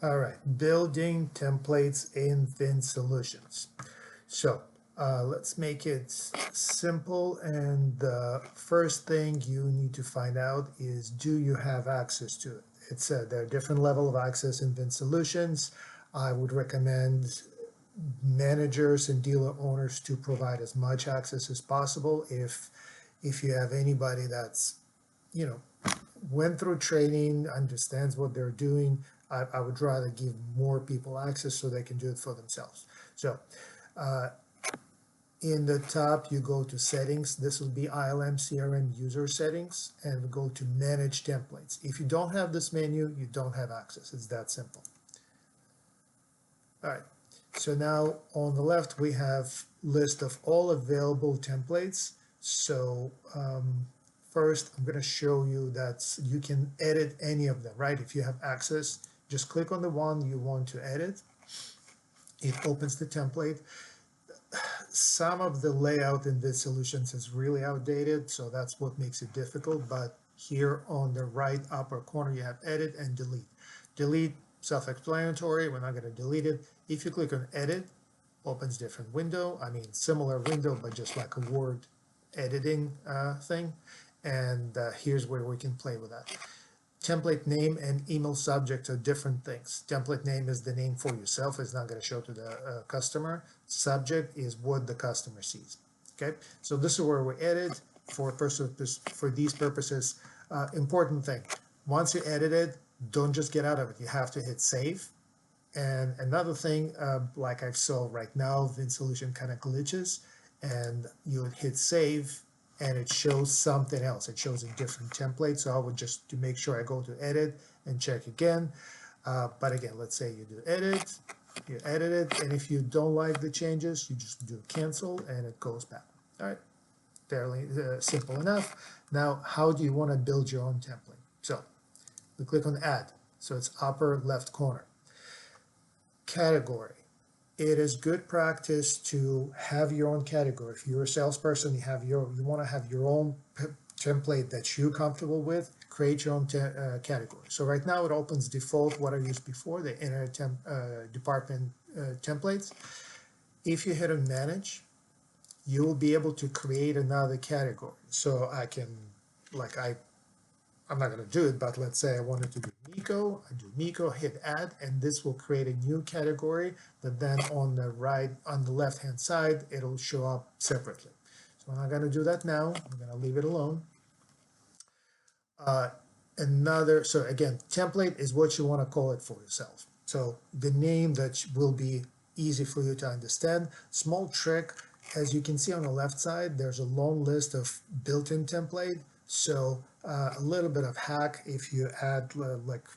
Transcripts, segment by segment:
All right, building templates in Vinsolutions. So let's make it simple. And the first thing you need to find out is, do you have access to it? There are different level of access in Vinsolutions. I would recommend managers and dealer owners to provide as much access as possible. If you have anybody that's, you know, went through training, understands what they're doing, I would rather give more people access so they can do it for themselves. So in the top, you go to settings. This will be ILM CRM user settings, and we go to manage templates. If you don't have this menu, you don't have access. It's that simple. All right. So now on the left, we have list of all available templates. So first, I'm going to show you that you can edit any of them, right? If you have access, just click on the one you want to edit. It opens the template. Some of the layout in Vinsolutions is really outdated, so that's what makes it difficult. But here on the right upper corner, you have edit and delete. Delete, self-explanatory, we're not going to delete it. If you click on edit, opens different window. I mean, similar window, but just like a word editing thing. And here's where we can play with that. Template name and email subject are different things. Template name is the name for yourself. It's not going to show to the customer. Subject is what the customer sees. Okay, so this is where we edit for these purposes. Important thing: once you edit it, don't just get out of it. You have to hit save. And another thing, like I saw right now, Vinsolution kind of glitches, and you would hit save, and it shows something else. It shows a different template. So I would just, to make sure, I go to edit and check again. But again, let's say you do edit, you edit it, and if you don't like the changes, you just do cancel, and it goes back. All right, fairly simple enough. Now, how do you want to build your own template? So we click on add. So it's upper left corner. Category. It is good practice to have your own category. If you're a salesperson, you want to have your own template that you're comfortable with, create your own category. So right now it opens default what I used before, the inner department templates. If you hit on manage, you will be able to create another category. So I can, I'm not going to do it, but let's say I wanted to do Miko. I do Miko, hit add, and this will create a new category that then on the left-hand side, it'll show up separately. So I'm not going to do that now. I'm going to leave it alone. So again, template is what you want to call it for yourself. So the name that will be easy for you to understand. Small trick, as you can see on the left side, there's a long list of built-in template. So a little bit of hack, if you add like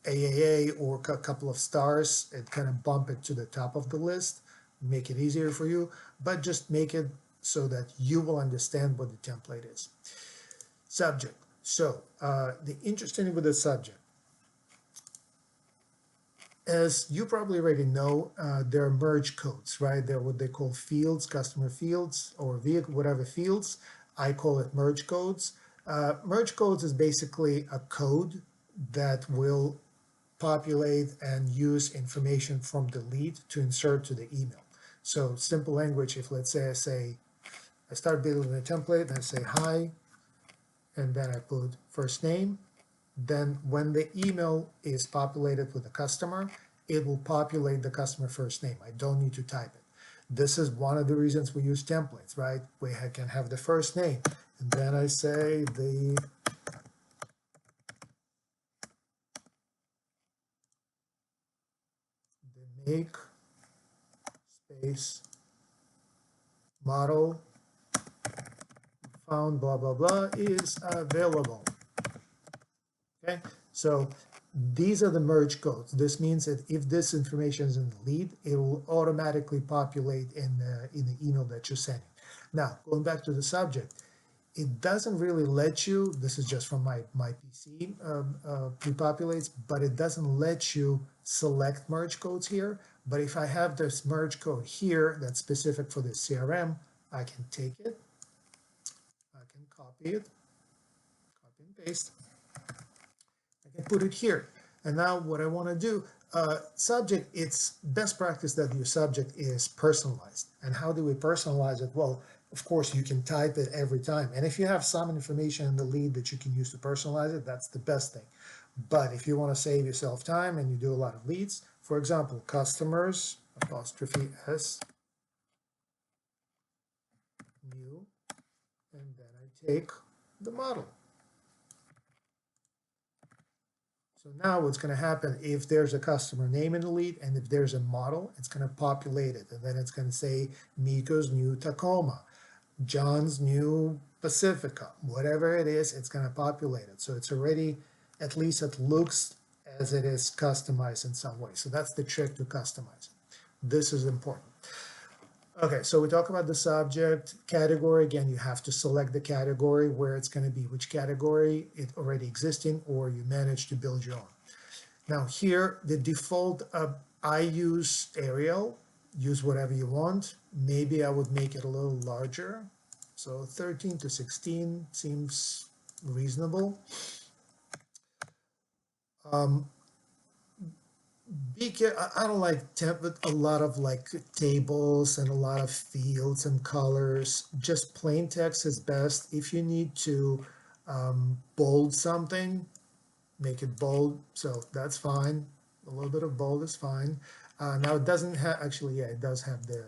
AAA or a couple of stars, it kind of bump it to the top of the list, make it easier for you, but just make it so that you will understand what the template is. Subject. So the interesting with the subject, as you probably already know, there are merge codes, right? They're what they call fields, customer fields, or vehicle, whatever fields. I call it merge codes. Merge codes is basically a code that will populate and use information from the lead to insert to the email. So simple language, if let's say I start building a template and I say hi, and then I put first name, then when the email is populated with the customer, it will populate the customer first name. I don't need to type it. This is one of the reasons we use templates, right? We can have the first name, and then I say the make space model found blah blah blah is available. Okay, so these are the merge codes. This means that if this information is in the lead, it will automatically populate in the email that you're sending. Now, going back to the subject, it doesn't really let you, this is just from my PC, pre-populates, but it doesn't let you select merge codes here. But if I have this merge code here that's specific for the CRM, I can take it, I can copy it, copy and paste. I can put it here. And now what I want to do, Subject, it's best practice that your subject is personalized. And how do we personalize it? Well, of course, you can type it every time. And if you have some information in the lead that you can use to personalize it, that's the best thing. But if you want to save yourself time and you do a lot of leads, for example, customers, apostrophe S, new, and then I take the model. So now what's going to happen, if there's a customer name in the lead and if there's a model, it's going to populate it. And then it's going to say Miko's new Tacoma, John's new Pacifica, whatever it is, it's going to populate it. So it's already, at least it looks as it is customized in some way. So that's the trick to customize it. This is important. Okay, so we talk about the subject category. Again, you have to select the category where it's going to be, which category it already existing, or you manage to build your own. Now here, the default, I use Arial, use whatever you want. Maybe I would make it a little larger. So 13 to 16 seems reasonable. I don't like a lot of like tables and a lot of fields and colors. Just plain text is best. If you need to bold something, make it bold. So that's fine. A little bit of bold is fine. Now it doesn't have, actually, yeah, it does have the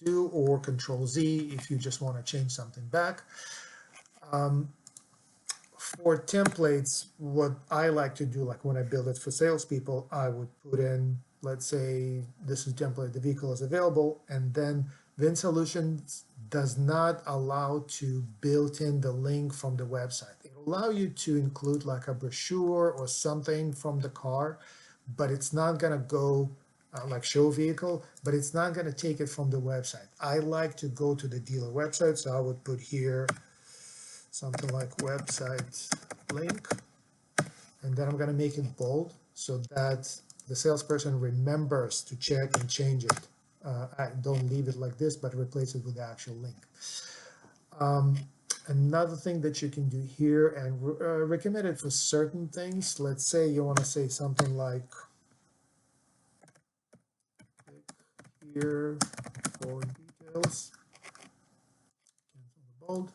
undo or Control Z if you just want to change something back. For templates, what I like to do, like when I build it for salespeople, I would put in, let's say, this is template, the vehicle is available, and then Vinsolutions does not allow to build in the link from the website. It will allow you to include like a brochure or something from the car, but it's not going to go like show vehicle, but it's not going to take it from the website. I like to go to the dealer website, so I would put here something like website link, and then I'm going to make it bold so that the salesperson remembers to check and change it. I don't leave it like this, but replace it with the actual link. Another thing that you can do here, and recommend it for certain things. Let's say you want to say something like here for details, cancel the bold.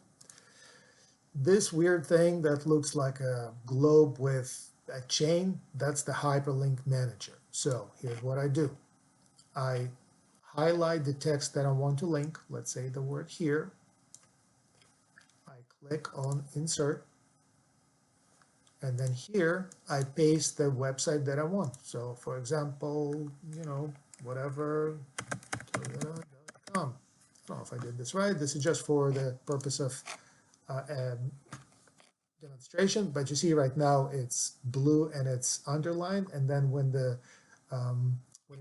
This weird thing that looks like a globe with a chain, that's the hyperlink manager. So here's what I do. I highlight the text that I want to link, let's say the word here. I click on insert. And then here, I paste the website that I want. So for example, you know, whatever, Toyota.com. I don't know if I did this right. This is just for the purpose of demonstration, but you see right now it's blue and it's underlined, and then when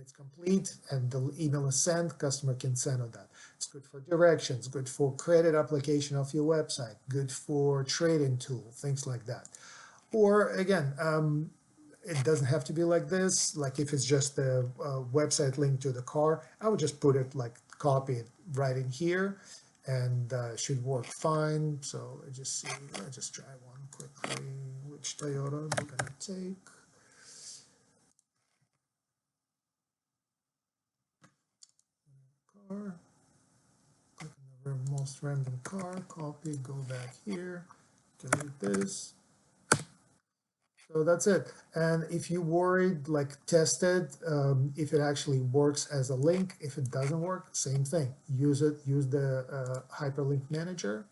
it's complete and the email is sent, customer can send on that. It's good for directions, good for credit application of your website, good for trading tool, things like that. Or again, it doesn't have to be like this. Like if it's just a website link to the car, I would just put it like copy it right in here, and should work fine. So let's just try one quickly. Which Toyota we're gonna take? Car. Click on the most random car. Copy. Go back here. Delete this. So that's it. And if you worried, like test it, if it actually works as a link. If it doesn't work, same thing. Use it. Use the hyperlink manager.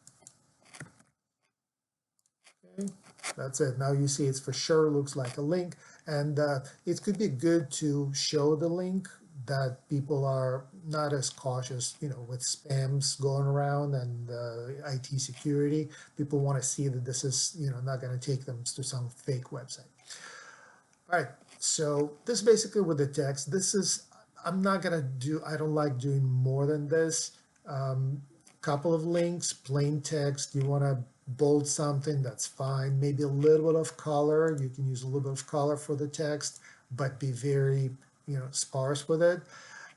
Okay, that's it. Now you see it's for sure looks like a link, and it could be good to show the link that people are not as cautious, you know, with spams going around and IT security. People want to see that this is, you know, not going to take them to some fake website. All right, so this basically with the text, this is, I'm not going to do, I don't like doing more than this. Couple of links, plain text, you want to bold something, that's fine. Maybe a little bit of color, you can use a little bit of color for the text, but be very, you know, sparse with it.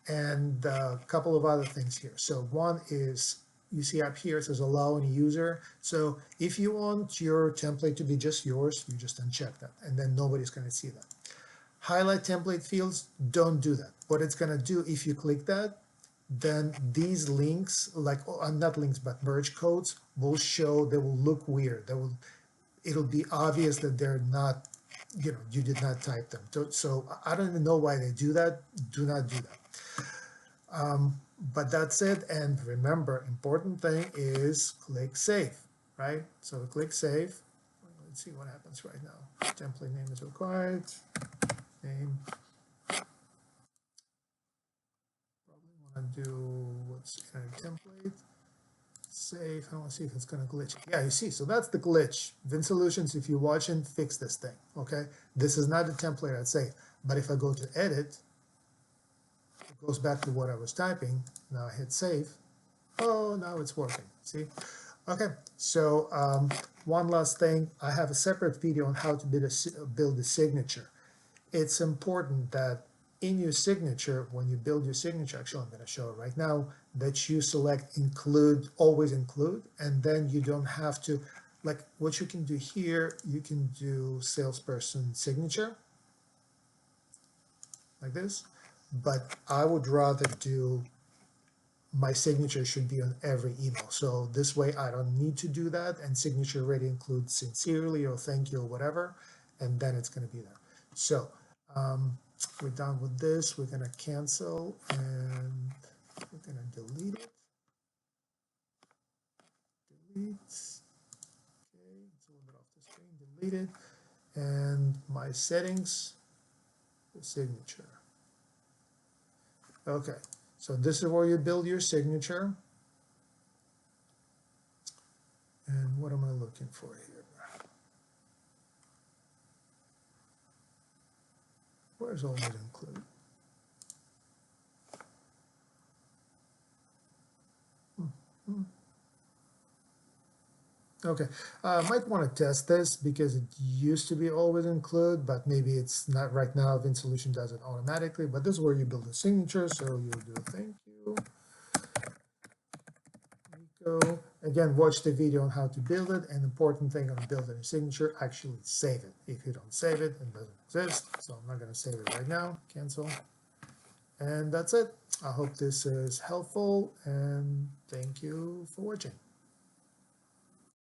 And a couple of other things here. So one is, you see up here, it says allow any user. So if you want your template to be just yours, you just uncheck that, and then nobody's going to see that. Highlight template fields, don't do that. What it's going to do, if you click that, then these links, like not links but merge codes, will show. They will look weird. It'll be obvious that they're not, you did not type them. So I don't even know why they do that. Do not do that. But that's it. And remember, important thing is click save, right? So click save. Let's see what happens right now. Template name is required. Name. Probably want to do what's in a template. Save. I want to see if it's going to glitch. Yeah, you see. So that's the glitch. Vinsolutions, if you're watching, fix this thing. Okay. This is not the template I'd say. But if I go to edit, it goes back to what I was typing. Now I hit save. Oh, now it's working. See? Okay. So one last thing. I have a separate video on how to build a signature. It's important that in your signature, when you build your signature, actually I'm going to show it right now, that you select include, always include, and then you don't have to, like what you can do here, you can do salesperson signature, like this, but I would rather do my signature should be on every email. So this way I don't need to do that, and signature already includes sincerely or thank you or whatever, and then it's going to be there. So we're done with this. We're going to cancel and we're going to delete it. Delete. Okay, it's a little bit off the screen. Delete it. And my settings, the signature. Okay, so this is where you build your signature. And what am I looking for here? Where's always include? Okay, might want to test this because it used to be always include, but maybe it's not right now. Vinsolution does it automatically, but this is where you build a signature. So you'll do thank you. Go. Again, watch the video on how to build it. An important thing on building a signature, actually save it. If you don't save it, it doesn't exist. So I'm not going to save it right now. Cancel. And that's it. I hope this is helpful and thank you for watching.